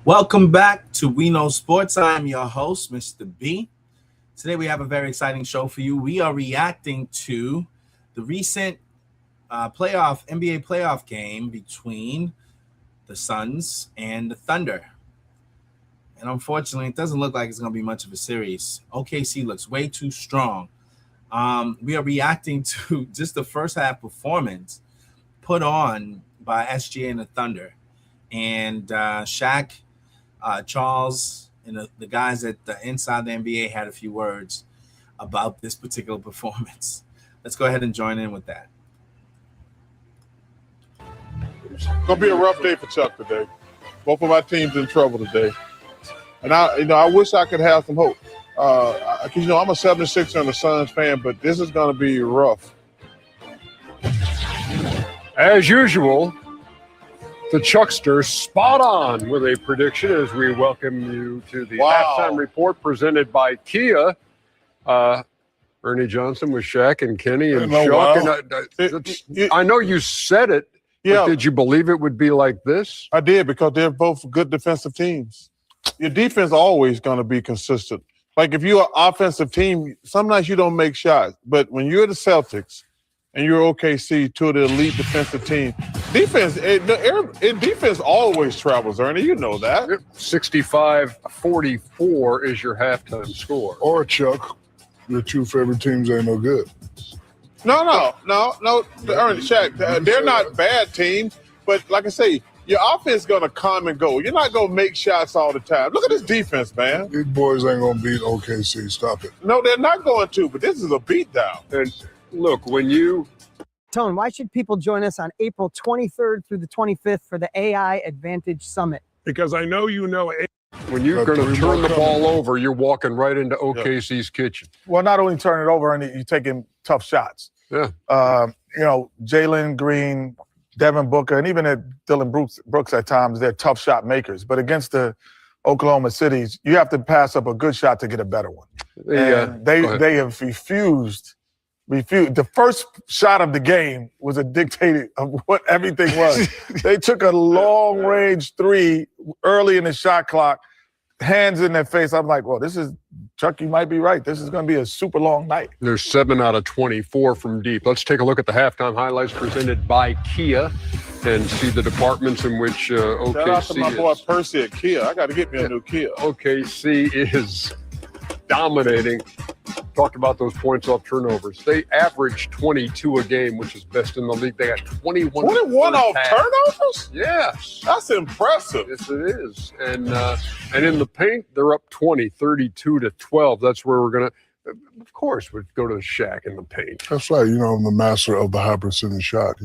Welcome back to We Know Sports. I'm your host, Mr. B. Today we have a very exciting show for you. We are reacting to the recent NBA playoff game between the Suns and the Thunder. And unfortunately, it doesn't look like it's going to be much of a series. OKC looks way too strong. We are reacting to just the first half performance put on by SGA and the Thunder. And Shaq, Charles, and the guys at inside the NBA had a few words about this particular performance. Let's go ahead and join in with that. It's gonna be a rough day for Chuck today. Both of our teams in trouble today, and I wish I could have some hope. I'm a 76er and a Suns fan, but this is gonna be rough. As usual, the Chuckster spot on with a prediction as we welcome you to the halftime report presented by Kia. Ernie Johnson with Shaq and Kenny and Chuck. I know you said it, but did you believe it would be like this? I did, because they're both good defensive teams. Your defense is always going to be consistent. Like if you're an offensive team, sometimes you don't make shots. But when you're the Celtics and you're OKC, two of the elite defensive teams, defense always travels, Ernie. You know that. 65-44 is your halftime score. Or, Chuck, your two favorite teams ain't no good. No, Ernie, Shaq, they're not bad teams. But like I say, your offense is going to come and go. You're not going to make shots all the time. Look at this defense, man. These boys ain't going to beat OKC. Stop it. No, they're not going to, but this is a beatdown. And look, when you... Tone, why should people join us on April 23rd through the 25th for the AI Advantage Summit? Because I know you know when you're going to turn the ball over, you're walking right into OKC's kitchen. Well, not only turn it over, and you're taking tough shots. Yeah. Jalen Green, Devin Booker, and even Dylan Brooks at times, they're tough shot makers. But against the Oklahoma Cities, you have to pass up a good shot to get a better one. They have refused. The first shot of the game was a dictator of what everything was. They took a long-range three early in the shot clock, hands in their face. I'm like, well, Chuck, you might be right. This is going to be a super long night. There's 7 out of 24 from deep. Let's take a look at the halftime highlights presented by Kia and see the departments in which OKC Shout out to my boy Percy at Kia. I got to get me a new Kia. OKC is dominating. Talked about those points off turnovers. They average 22 a game, which is best in the league. They got 21 off turnovers? Yes. That's impressive. Yes, it is. And in the paint, they're up 20, 32-12. That's where we're going to, of course, we'd go to the Shaq in the paint. That's right. I'm the master of the high percentage shot.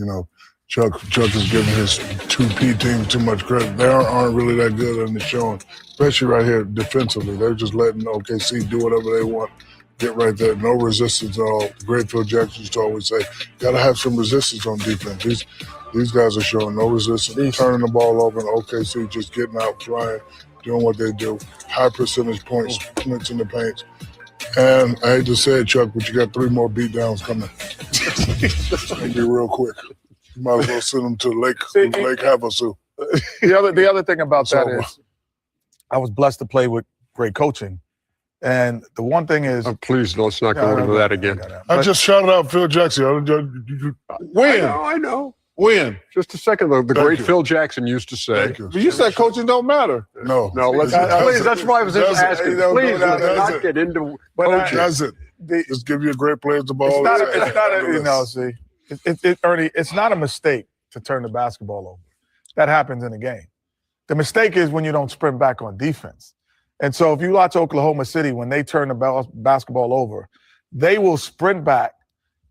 Chuck is giving his 2P team too much credit. They aren't really that good in the showing, especially right here defensively. They're just letting OKC do whatever they want. Get right there, no resistance at all. Great Phil Jackson used to always say, got to have some resistance on defense. These guys are showing no resistance, turning the ball over, and OKC just getting out, flying, doing what they do. High percentage points in the paint. And I hate to say it, Chuck, but you got 3 more beatdowns coming. It's going to be real quick. You might as well send them to Lake Havasu. The other thing about that is I was blessed to play with great coaching. And the one thing is... please, let's not go into that again. I just shouted out Phil Jackson. When? I know. When? Just a second. The great Phil Jackson used to say. Thank you. But you said coaching don't matter. No, let's please. That's why I was just asking. Please, let's not get into coaching. That's it. Just give you a great player the ball. Ernie, it's not a mistake to turn the basketball over. That happens in a game. The mistake is when you don't sprint back on defense. And so if you watch Oklahoma City, when they turn the basketball over, they will sprint back,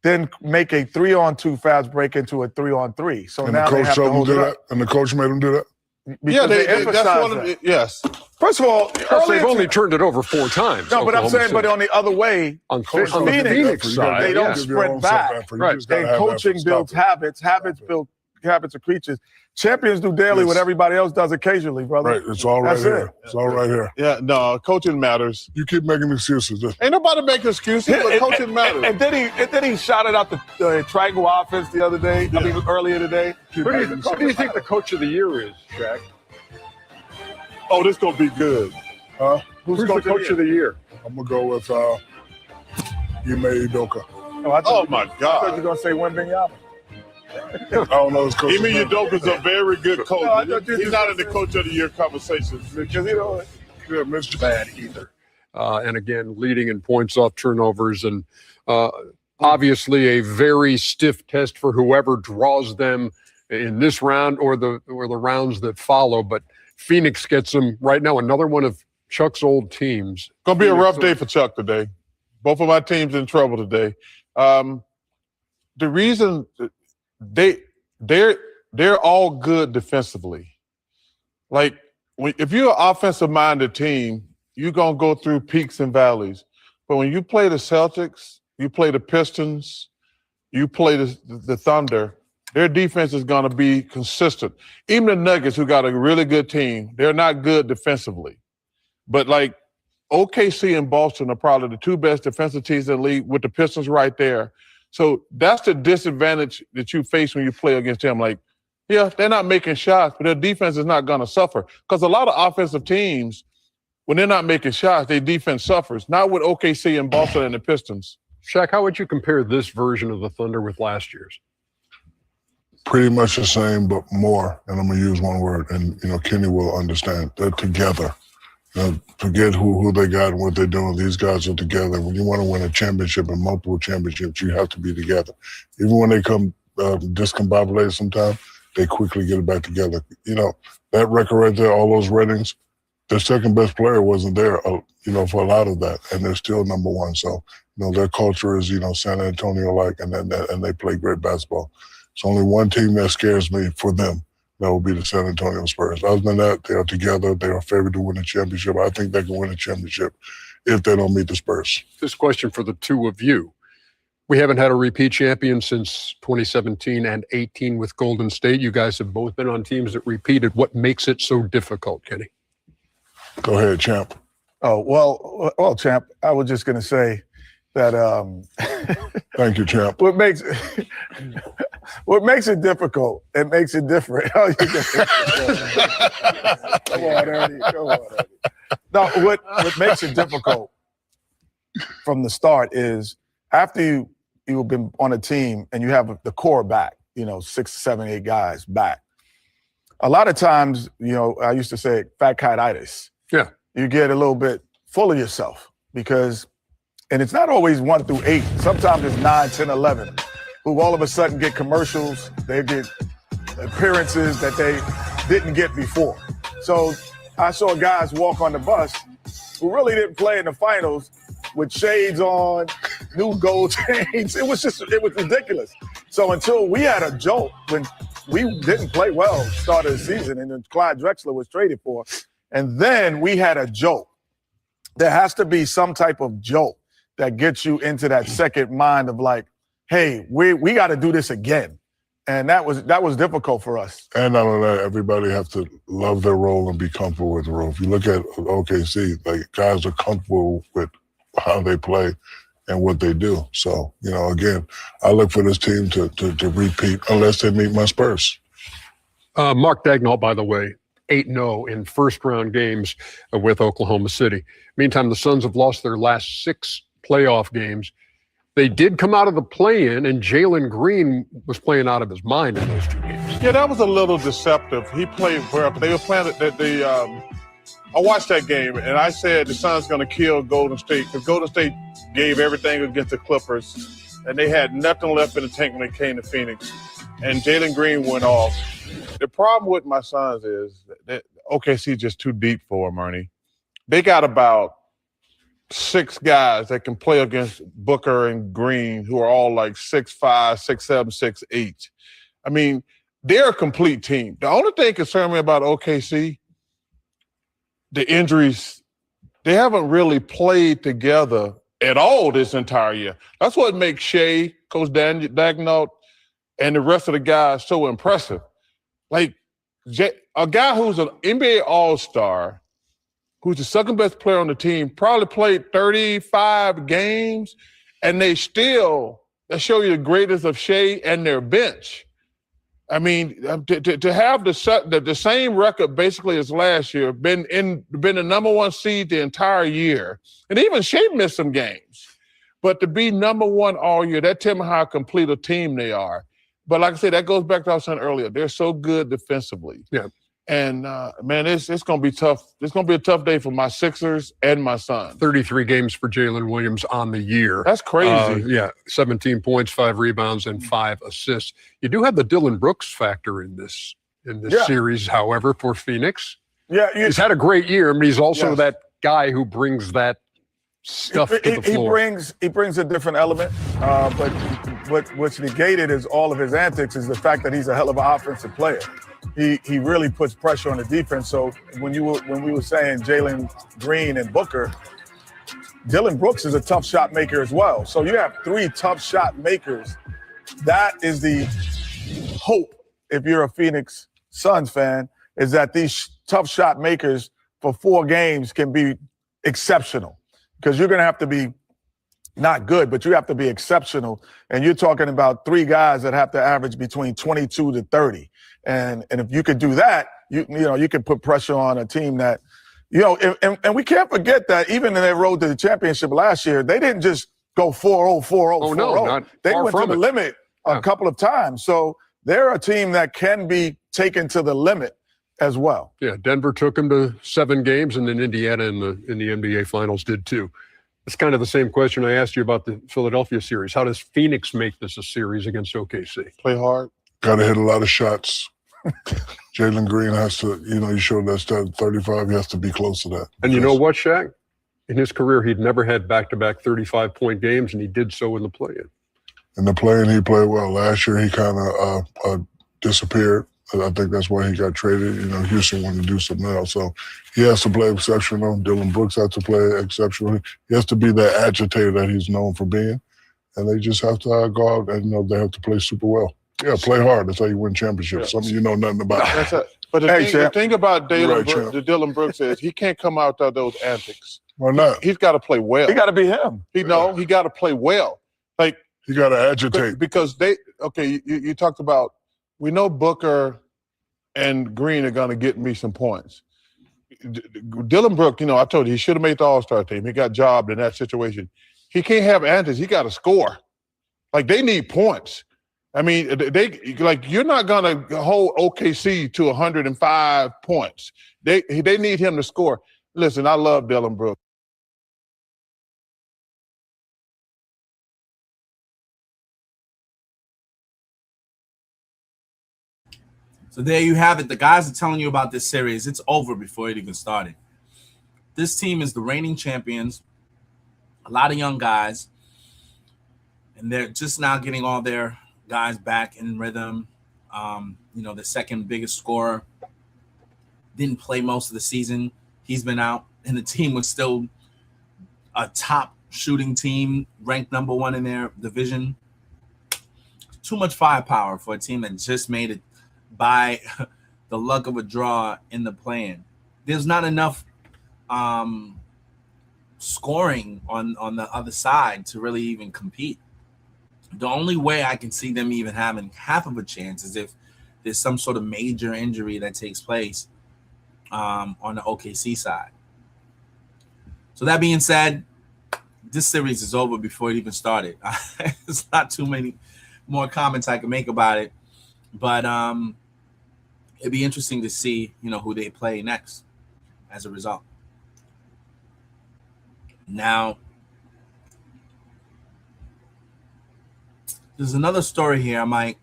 then make a 3-on-2 fast break into a 3-on-3. So and now the coach they have to hold do it that. up. And the coach made them do that? Because they emphasize that. Yes. First of all, they've only turned it over 4 times. No, but I'm saying, but on the other way, on the Phoenix side, they don't sprint back. Right. And coaching builds habits. Habits of creatures. Champions do daily what everybody else does occasionally, brother. Right. It's all right here. It's all right here. Yeah, no, coaching matters. You keep making excuses. Ain't nobody making excuses, but coaching matters. And then he shouted out the triangle offense the other day. Earlier today. Who do you think the coach of the year is, Shaq? Oh, this gonna be good. Who's the coach of the year? I'm gonna go with Ime Udoka. Oh my I thought you God. were going to say Wembanyama. I don't know his coach. Ime Udoka's a very good coach. No, I thought you He's just- not in the coach of the year conversations. Because, you know, Yeah, Mr. Bad either. And again, leading in points off turnovers, and obviously a very stiff test for whoever draws them in this round or the rounds that follow. But Phoenix gets them right now. Another one of Chuck's old teams. Gonna be a rough day for Chuck today. Both of my teams in trouble today. The reason they're all good defensively. Like if you're an offensive minded team, you're gonna go through peaks and valleys. But when you play the Celtics, you play the Pistons, you play the Thunder, their defense is gonna be consistent. Even the Nuggets, who got a really good team, they're not good defensively. But like OKC and Boston are probably the two best defensive teams in the league with the Pistons right there. So that's the disadvantage that you face when you play against them. Like, yeah, they're not making shots, but their defense is not going to suffer. Because a lot of offensive teams, when they're not making shots, their defense suffers. Not with OKC and Boston and the Pistons. Shaq, how would you compare this version of the Thunder with last year's? Pretty much the same, but more. And I'm gonna use one word, and Kenny will understand. They're together. Forget who they got and what they're doing. These guys are together. When you want to win a championship and multiple championships, you have to be together. Even when they come discombobulated sometimes, they quickly get it back together. That record right there, all those ratings, their second best player wasn't there, for a lot of that, and they're still number one. So, their culture is, San Antonio-like, and they play great basketball. It's only one team that scares me for them. That will be the San Antonio Spurs. Other than that, they are together. They are favored to win a championship. I think they can win a championship if they don't meet the Spurs. This question for the two of you. We haven't had a repeat champion since 2017 and 18 with Golden State. You guys have both been on teams that repeated. What makes it so difficult, Kenny? Go ahead, champ. oh, well, champ, I was just going to say that Thank you, champ. what makes it difficult, it makes it different. Oh, come on, Ernie. No, what makes it difficult from the start is after you've been on a team and you have the core back, 6, 7, 8 guys back. A lot of times, I used to say fat cat-itis. Yeah. You get a little bit full of yourself and it's not always 1 through 8. Sometimes it's 9, 10, 11, who all of a sudden get commercials. They get appearances that they didn't get before. So I saw guys walk on the bus who really didn't play in the finals with shades on, new gold chains. It was ridiculous. So until we had a jolt when we didn't play well start of the season and then Clyde Drexler was traded for, and then we had a jolt. There has to be some type of jolt that gets you into that second mind of like, hey, we got to do this again. And that was difficult for us. And not only that, everybody have to love their role and be comfortable with the role. If you look at OKC, like guys are comfortable with how they play and what they do. So, again, I look for this team to repeat unless they meet my Spurs. Mark Daigneault, by the way, 8-0 in first-round games with Oklahoma City. Meantime, the Suns have lost their last 6 playoff games. They did come out of the play-in, and Jalen Green was playing out of his mind in those 2 games. Yeah, that was a little deceptive. He played well, but they were playing I watched that game, and I said the Suns going to kill Golden State because Golden State gave everything against the Clippers, and they had nothing left in the tank when they came to Phoenix. And Jalen Green went off. The problem with my Suns is that OKC is just too deep for them, Ernie. They got about 6 guys that can play against Booker and Green, who are all like 6'5", 6'7", 6'8". I mean, they're a complete team. The only thing concerning me about OKC, the injuries, they haven't really played together at all this entire year. That's what makes Shea, Coach Daigneault, and the rest of the guys so impressive. Like, a guy who's an NBA All-Star, who's the second best player on the team, probably played 35 games, and that show you the greatness of Shea and their bench. I mean, to have the same record basically as last year, been the number one seed the entire year, and even Shea missed some games, but to be number one all year, that tells me how complete a team they are. But like I said, that goes back to what I was saying earlier. They're so good defensively. Yeah. And, man, it's going to be tough. It's going to be a tough day for my Sixers and my Suns. 33 games for Jalen Williams on the year. That's crazy. 17 points, 5 rebounds, and 5 assists. You do have the Dylan Brooks factor in this series, however, for Phoenix. Yeah, he's had a great year, but he's also that guy who brings that stuff to the floor. He brings a different element, but what's negated is all of his antics is the fact that he's a hell of an offensive player. He really puts pressure on the defense. So when we were saying Jalen Green and Booker, Dylan Brooks is a tough shot maker as well. So you have 3 tough shot makers. That is the hope if you're a Phoenix Suns fan, is that these tough shot makers for 4 games can be exceptional, because you're going to have to be not good, but you have to be exceptional. And you're talking about 3 guys that have to average between 22 to 30. And if you could do that, you can put pressure on a team that, and we can't forget that even in their road to the championship last year, they didn't just go 4-0, 4-0, 4-0. No, they went to the limit a couple of times. So they're a team that can be taken to the limit as well. Yeah, Denver took them to 7 games, and then Indiana in the NBA Finals did too. It's kind of the same question I asked you about the Philadelphia series. How does Phoenix make this a series against OKC? Play hard. Got to hit a lot of shots. Jalen Green has to, you showed that stat 35. He has to be close to that. And you know what, Shaq? In his career, he'd never had back-to-back 35-point games, and he did so in the play-in. In the play-in, he played well. Last year, he kind of disappeared. I think that's why he got traded. Houston wanted to do something else. So he has to play exceptional. Dylan Brooks has to play exceptional. He has to be that agitator that he's known for being. And they just have to go out and, they have to play super well. Yeah, play hard. That's how you win championships. Something you know nothing about. That's it. But the thing about Dylan Brooks is he can't come out of those antics. Why not? He's got to play well. He got to be him. He got to play well. Like, he got to agitate. Because you talked about, we know Booker and Green are going to get me some points. Dylan Brooks, I told you, he should have made the All-Star team. He got jobbed in that situation. He can't have antics. He got to score. Like, they need points. I mean, you're not going to hold OKC to 105 points. They need him to score. Listen, I love Dylan Brooks. So there you have it. The guys are telling you about this series. It's over before it even started. This team is the reigning champions. A lot of young guys. And they're just now getting all their guys back in rhythm. The second biggest scorer didn't play most of the season. He's been out. And the team was still a top shooting team, ranked number 1 in their division. Too much firepower for a team that just made it by the luck of a draw in the play-in. There's not enough scoring on the other side to really even compete. The only way I can see them even having half of a chance is if there's some sort of major injury that takes place on the OKC side. So that being said, this series is over before it even started. There's not too many more comments I can make about it, but it'd be interesting to see, who they play next as a result. Now, there's another story here I might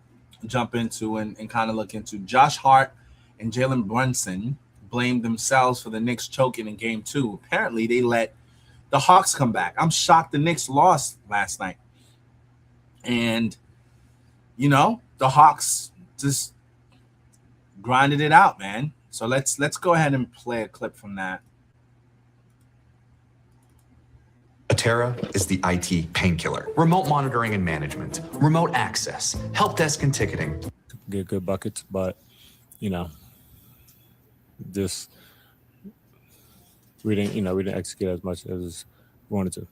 jump into and kind of look into. Josh Hart and Jalen Brunson blamed themselves for the Knicks choking in Game 2. Apparently, they let the Hawks come back. I'm shocked the Knicks lost last night. And, the Hawks just grinded it out, man. So let's go ahead and play a clip from that. Atera is the IT painkiller. Remote monitoring and management, remote access, help desk and ticketing. Get good buckets, but just we didn't execute as much as we wanted to.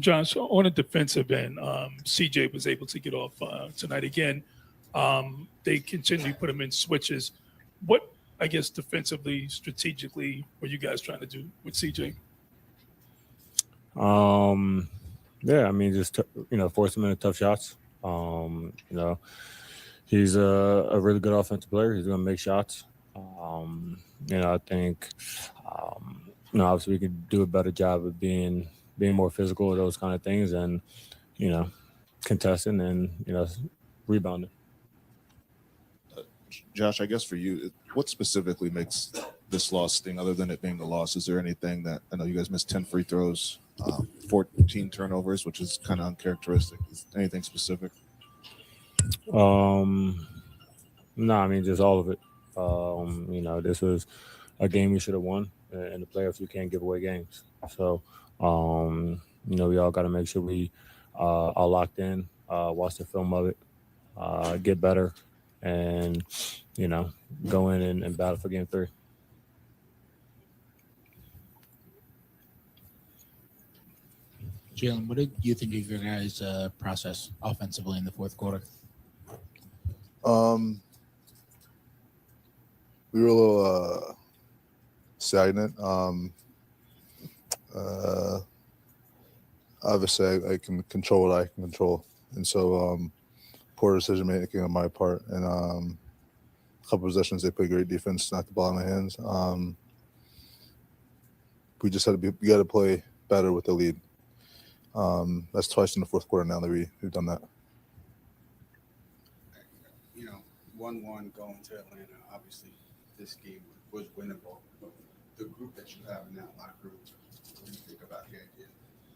Josh, on a defensive end, CJ was able to get off tonight again. They continue to put him in switches. What, I guess, defensively, strategically, were you guys trying to do with CJ? Yeah, I mean, just force him into tough shots. He's a really good offensive player. He's going to make shots. I think obviously we could do a better job of being more physical with those kind of things, and contesting and rebounding. Josh, I guess for you, what specifically makes this loss sting other than it being a loss? Is there anything that, I know you guys missed 10 free throws, 14 turnovers, which is kind of uncharacteristic. Is anything specific? No, I mean, just all of it. This was a game we should have won. In the playoffs, you can't give away games. So, we all got to make sure we are locked in, watch the film of it, get better, and, go in and battle for game 3. Jalen, what did you think of your guys' process offensively in the fourth quarter? We were a little stagnant. Obviously, I can control what I can control, and so poor decision making on my part. And a couple possessions, they played great defense, knocked the ball in my hands. We just had to we got to play better with the lead. That's twice in the fourth quarter now that we've done that. 1-1 going to Atlanta. Obviously, this game was winnable. But the group that you have in that locker room, what do you think about the idea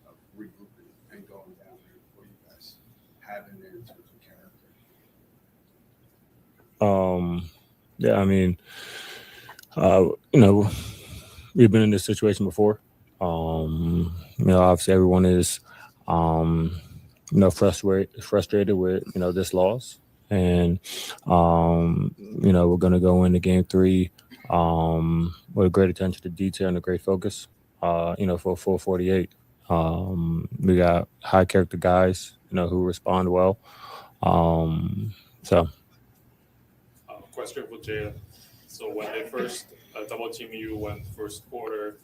of regrouping and going down there? What do you guys have in there in terms of character? Yeah, I mean, we've been in this situation before. Obviously everyone is, frustrated with, this loss. And, we're going to go into game 3 with great attention to detail and a great focus, for a full 48. We got high character guys, who respond well. Question for Jalen. So when they first double team you when first quarter,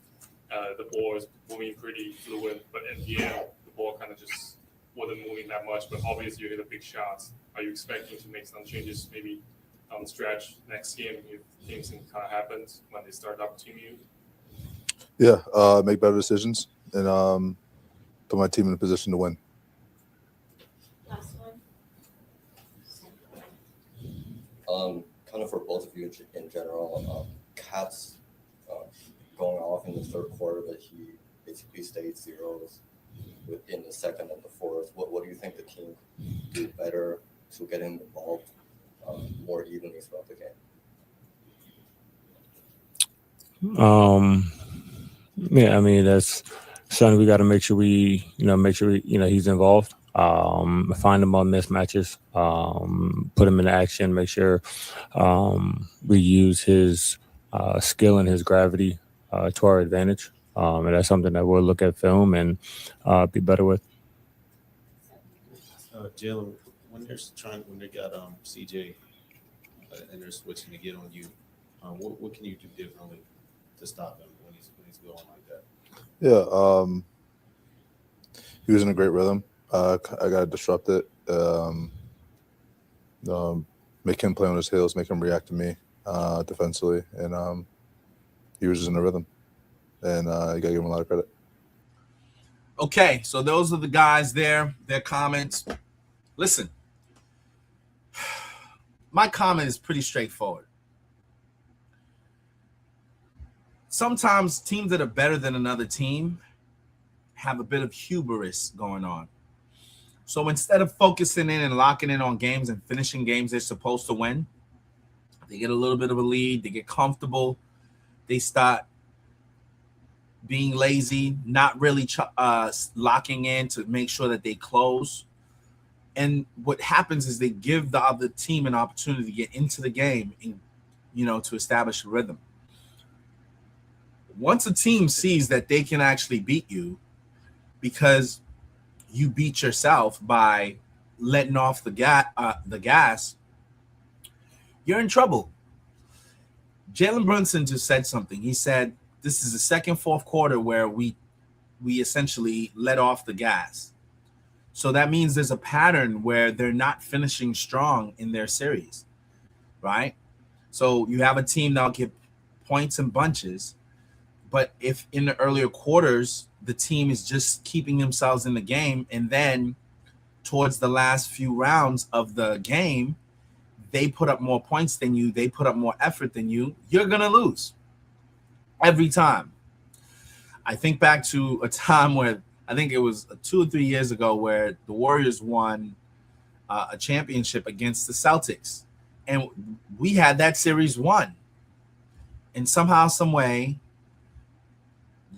the ball was moving pretty fluid, but in the end, the ball kind of just wasn't moving that much. But obviously, you hit a big shots. Are you expecting to make some changes, maybe on the stretch next game if things kind of happens when they start double team you? Yeah, make better decisions and put my team in a position to win. Last one. Kind of for both of you in general, Cat's going off in the third quarter, but he basically stayed zeros in the second and the fourth. What do you think the team do better to get him involved more evenly throughout the game? Yeah, I mean, that's something we got to make sure we he's involved. Find him on mismatches, put him in action, make sure we use his skill and his gravity to our advantage. And that's something that we'll look at film and be better with. Jalen, when they got CJ and they're switching to get on you, what can you do differently to stop him when he's going like that? Yeah, he was in a great rhythm. I got to disrupt it, make him play on his heels, make him react to me defensively, and he was just in a rhythm, and you got to give him a lot of credit. Okay, so those are the guys there, their comments. Listen, my comment is pretty straightforward. Sometimes teams that are better than another team have a bit of hubris going on. So instead of focusing in and locking in on games and finishing games they're supposed to win, they get a little bit of a lead, they get comfortable, they start being lazy, not really locking in to make sure that they close. And what happens is they give the other team an opportunity to get into the game and, to establish a rhythm. Once a team sees that they can actually beat you, because you beat yourself by letting off the gas, you're in trouble. Jalen Brunson just said something. He said, this is the second, fourth quarter where we essentially let off the gas. So that means there's a pattern where they're not finishing strong in their series, right? So you have a team that'll get points in bunches, but if in the earlier quarters, the team is just keeping themselves in the game, and then towards the last few rounds of the game, they put up more points than you, they put up more effort than you, you're going to lose every time. I think back to a time where I think it was 2 or 3 years ago where the Warriors won a championship against the Celtics. And we had that series won. And somehow, some way,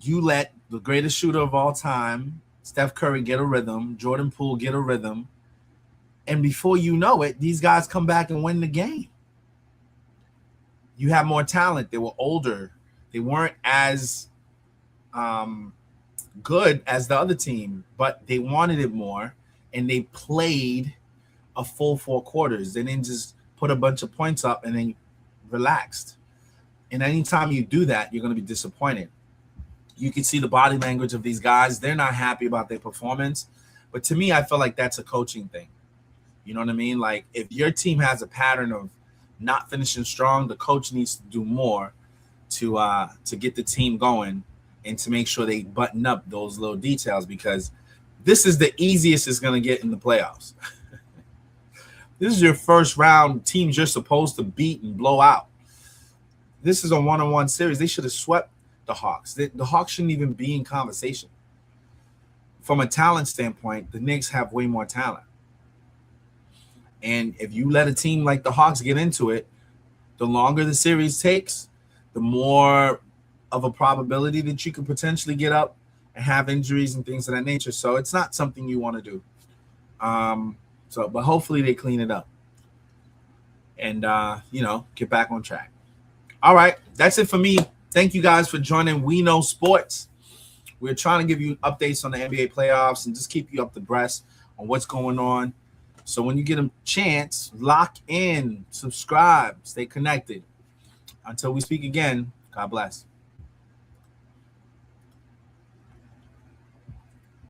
you let the greatest shooter of all time, Steph Curry, get a rhythm, Jordan Poole get a rhythm. And before you know it, these guys come back and win the game. You have more talent. They were older. They weren't as good as the other team, but they wanted it more, and they played a full 4 quarters. They didn't just put a bunch of points up and then relaxed. And anytime you do that, you're going to be disappointed. You can see the body language of these guys. They're not happy about their performance. But to me, I feel like that's a coaching thing. You know what I mean? Like, if your team has a pattern of not finishing strong, the coach needs to do more to get the team going and to make sure they button up those little details, because this is the easiest it's going to get in the playoffs. This is your first round teams you're supposed to beat and blow out. This is a one-on-one series. They should have swept the Hawks. The Hawks shouldn't even be in conversation. From a talent standpoint, the Knicks have way more talent. And if you let a team like the Hawks get into it, the longer the series takes, the more of a probability that you could potentially get up and have injuries and things of that nature. So it's not something you want to do. But hopefully they clean it up and, get back on track. All right. That's it for me. Thank you guys for joining We Know Sports. We're trying to give you updates on the NBA playoffs and just keep you up to breast on what's going on. So when you get a chance, lock in, subscribe, stay connected. Until we speak again, God bless.